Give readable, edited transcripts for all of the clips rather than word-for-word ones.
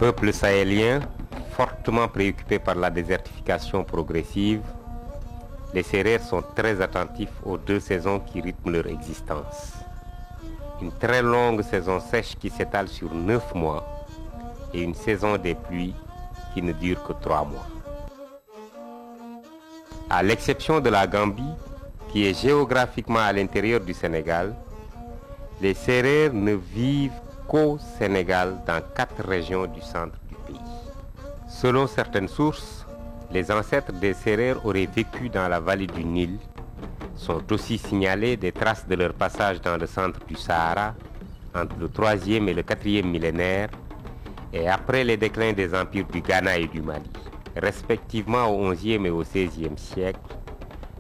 Peuple sahélien, fortement préoccupé par la désertification progressive, les Sérères sont très attentifs aux 2 saisons qui rythment leur existence. Une très longue saison sèche qui s'étale sur 9 mois et une saison des pluies qui ne dure que 3 mois. À l'exception de la Gambie, qui est géographiquement à l'intérieur du Sénégal, les Sérères ne vivent qu'au Sénégal dans 4 régions du centre du pays. Selon certaines sources, les ancêtres des Sérères auraient vécu dans la vallée du Nil. Sont aussi signalées des traces de leur passage dans le centre du Sahara entre le 3e et le 4e millénaire et après les déclins des empires du Ghana et du Mali. Respectivement au 11e et au 16e siècle,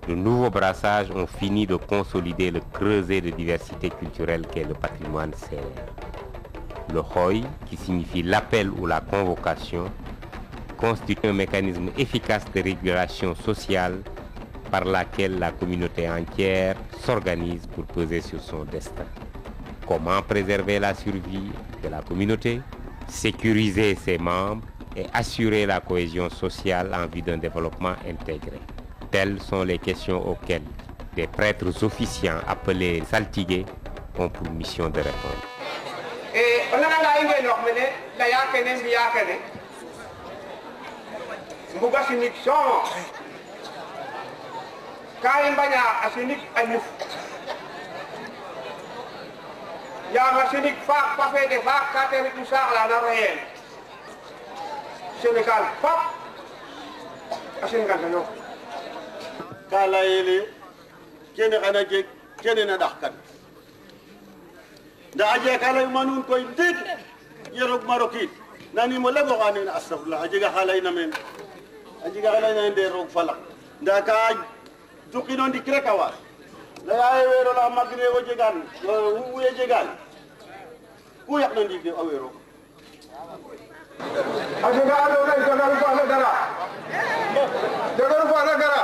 de nouveaux brassages ont fini de consolider le creuset de diversité culturelle qu'est le patrimoine sérère. Le Hoy, qui signifie l'appel ou la convocation, constitue un mécanisme efficace de régulation sociale par laquelle la communauté entière s'organise pour peser sur son destin. Comment préserver la survie de la communauté, sécuriser ses membres et assurer la cohésion sociale en vue d'un développement intégré? Telles sont les questions auxquelles des prêtres officiants appelés saltigués ont pour mission de répondre. Kala yele kene kana je kene na dakkan da aje kala manun koy dik yerok marokit nani mo lego ganen astaghfirullah aje ga kala ina men aje ga kala ina de rok falak da ka tukinon dikre kawas la ay wero la magre wo jegan wu ye jegan ku yak nan dik awero aje ga ado na jagal ko ala dara jagal ko ala dara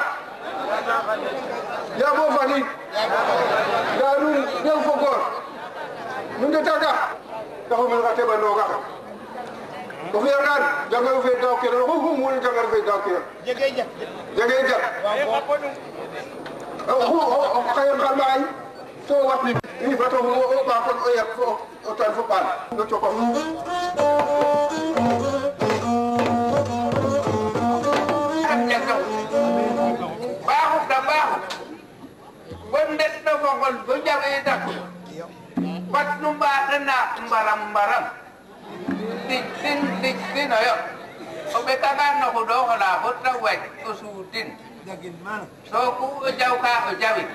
ya bo fani ya nu ne fogor nu de taga da ko mel gate bando ga ko fi ngan jangal fi daw ke ko hu mu jangal fi daw ke jege ja o kay xalay to wat ni fa to o ba ko o yak fo o tan fo pan no to ko Bat numba na mbaram tin ayo obetaga no hodo hala hotra wet usutin so ku jauh ka jawi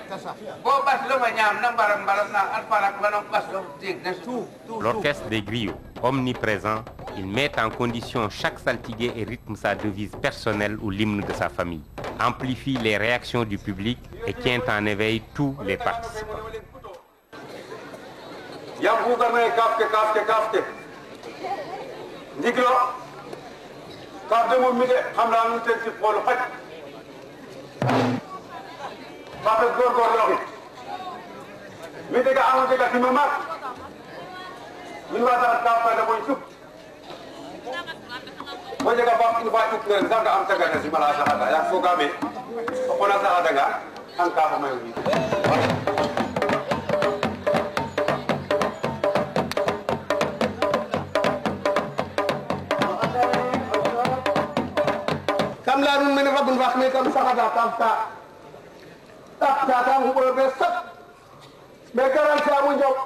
bo bas lo manyam na mbaram na alfarak banok bas lo tin. L'orchestre des griots, omniprésent, il met en condition chaque saltigué et rythme sa devise personnelle ou l'hymne de sa famille, amplifie les réactions du public et tient en éveil tous les participants. Yang bukan kafke. Ndiglo. Kafke mo mi de xam na ñu tek ci xol xaj. Kafke gor loxi. Mi de ga amu de ci mama. Min wa ta kafka da moy sup. Mo de ga ba ñu fa ci kër nga am taga ci mala saxata ya fo gamé. Ko na saxata ga an ka fa mayu. Larun men rabun rahme kam sahada tafta ta hubo be sat be garan sa mu job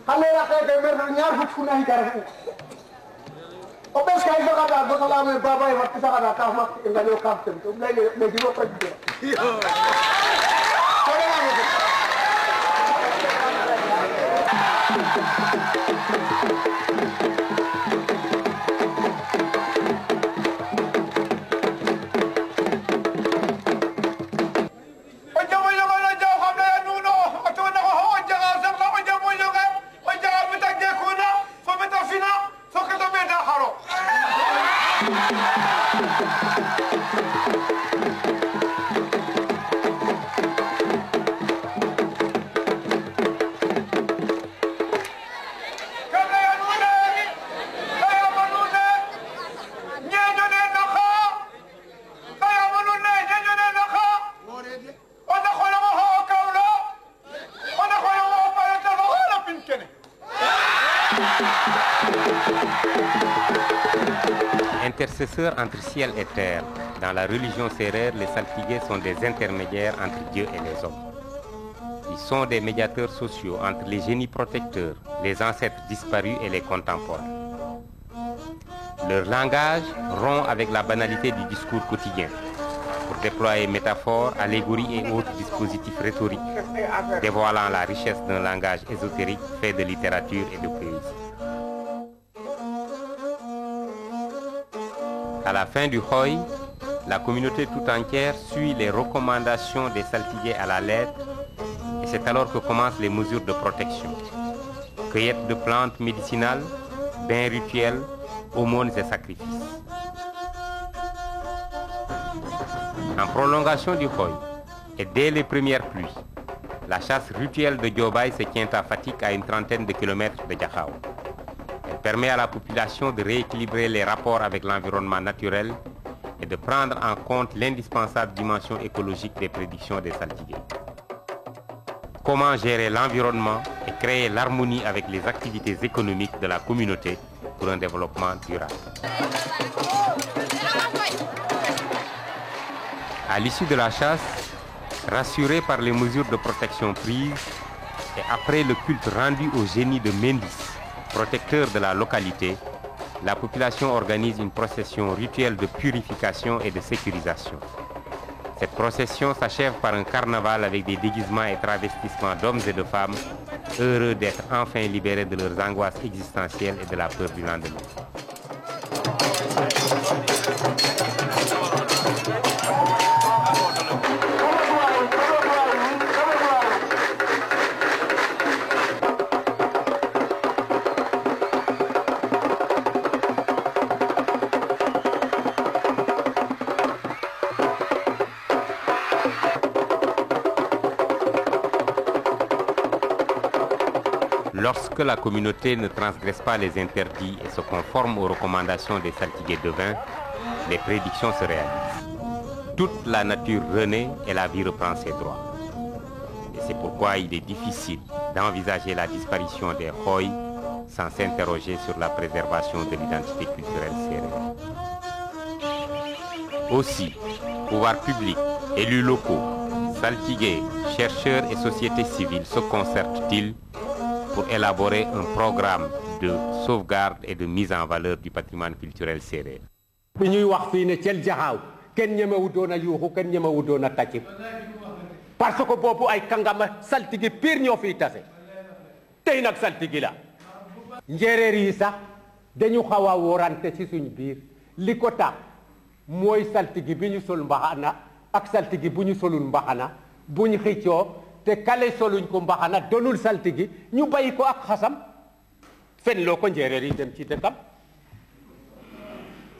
halle la kay mer ñaar fuk fu nahi garan o bes kay sahada do la me baba e wat sahada ta ma ngalo kam tem to lay me di ko fajje ko la mo intercesseurs entre ciel et terre. Dans la religion sérère, les saltigués sont des intermédiaires entre Dieu et les hommes. Ils sont des médiateurs sociaux entre les génies protecteurs, les ancêtres disparus et les contemporains. Leur langage rompt avec la banalité du discours quotidien pour déployer métaphores, allégories et autres dispositifs rhétoriques, dévoilant la richesse d'un langage ésotérique fait de littérature et de poésie. À la fin du Hoy, la communauté tout entière suit les recommandations des saltigués à la lettre et c'est alors que commencent les mesures de protection. Cueillette de plantes médicinales, bains rituels, aumônes et sacrifices. En prolongation du Hoy, et dès les premières pluies, la chasse rituelle de Diobaye se tient à Fatick à une trentaine de kilomètres de Diakhao. Elle permet à la population de rééquilibrer les rapports avec l'environnement naturel et de prendre en compte l'indispensable dimension écologique des prédictions des saltigués. Comment gérer l'environnement et créer l'harmonie avec les activités économiques de la communauté pour un développement durable. À l'issue de la chasse, rassurés par les mesures de protection prises et après le culte rendu au génie de Mendis, protecteur de la localité, la population organise une procession rituelle de purification et de sécurisation. Cette procession s'achève par un carnaval avec des déguisements et travestissements d'hommes et de femmes, heureux d'être enfin libérés de leurs angoisses existentielles et de la peur du lendemain. Lorsque la communauté ne transgresse pas les interdits et se conforme aux recommandations des saltigués devins, les prédictions se réalisent. Toute la nature renaît et la vie reprend ses droits. Et c'est pourquoi il est difficile d'envisager la disparition des Hoy sans s'interroger sur la préservation de l'identité culturelle sérère. Aussi, pouvoirs publics, élus locaux, saltigués, chercheurs et sociétés civiles se concertent-ils pour élaborer un programme de sauvegarde et de mise en valeur du patrimoine culturel sérère. bi ñuy wax fii ne Thiel Diakhao kenn ñemewu doon a yuuxu kenn ñemewu doon a tàcc parce que boobu ay kàngama saltigi pire ñoo fiy tase tey nag saltigi la njéeréer yi sax dañu xaw a wóorante ci suñ biir li ko tax mooy saltigi bi ñu sol mbaxana ak saltigi bu ñu solul mbaxana bu ñu xëccoo te kale soluñ ko mbaxana donul saltigi ñu bàyyi ko ak xasam fen loo ko njéeréer yi dem ci dëkkam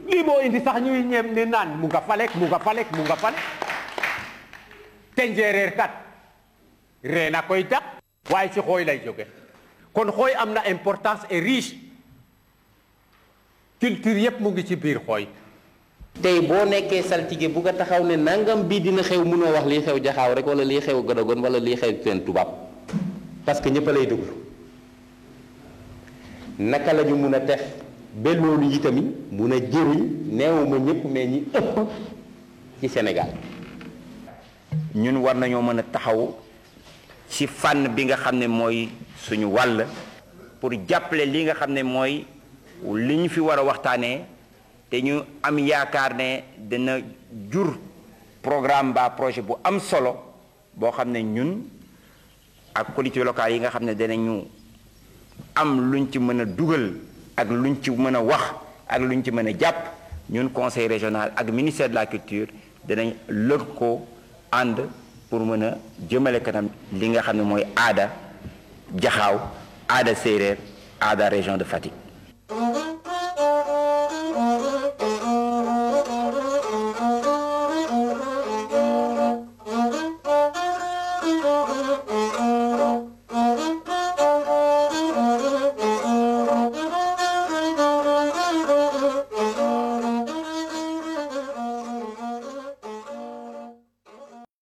lii moo indi sax ñuy ñeem ne naan mu nga falek te njéeréer kat ree na koy tax waaye ci xooy lay jóge kon xooy am na importance et riche culture yépp mu ngi ci biir xooy tey boo nekkee saltige bu nga taxaw ne nangam bii dina xew mënoo wax lii xew Jaxaaw rek wala lii xew Godogon wala lii xew seen tubaab parce que ñëpp a lay déglu naka la ñu mun a def ba loolu itamit mun a jëriñ neewuma ñëpp mais ñi ëpp ci Sénégal. ñun war nañoo mën a taxaw ci fànn bi nga xam ne mooy suñu wàll pour jàppale li nga xam ne mooy li ñu fi war a waxtaanee. te ñu am yaakaar ne dina jur programme ba projet bu am solo boo xam ne ñun ak collectivités locales yi nga xam ne danañu am luñ ci mën a dugal ak luñ ci mën a wax ak luñ ci mën a jàpp ñun conseil régional ak ministère de la culture danañ lëkkoo ànd pour mën a jëmale kanam li nga xam ne mooy aada Jaxaaw aada séeréer aada région de Fatick.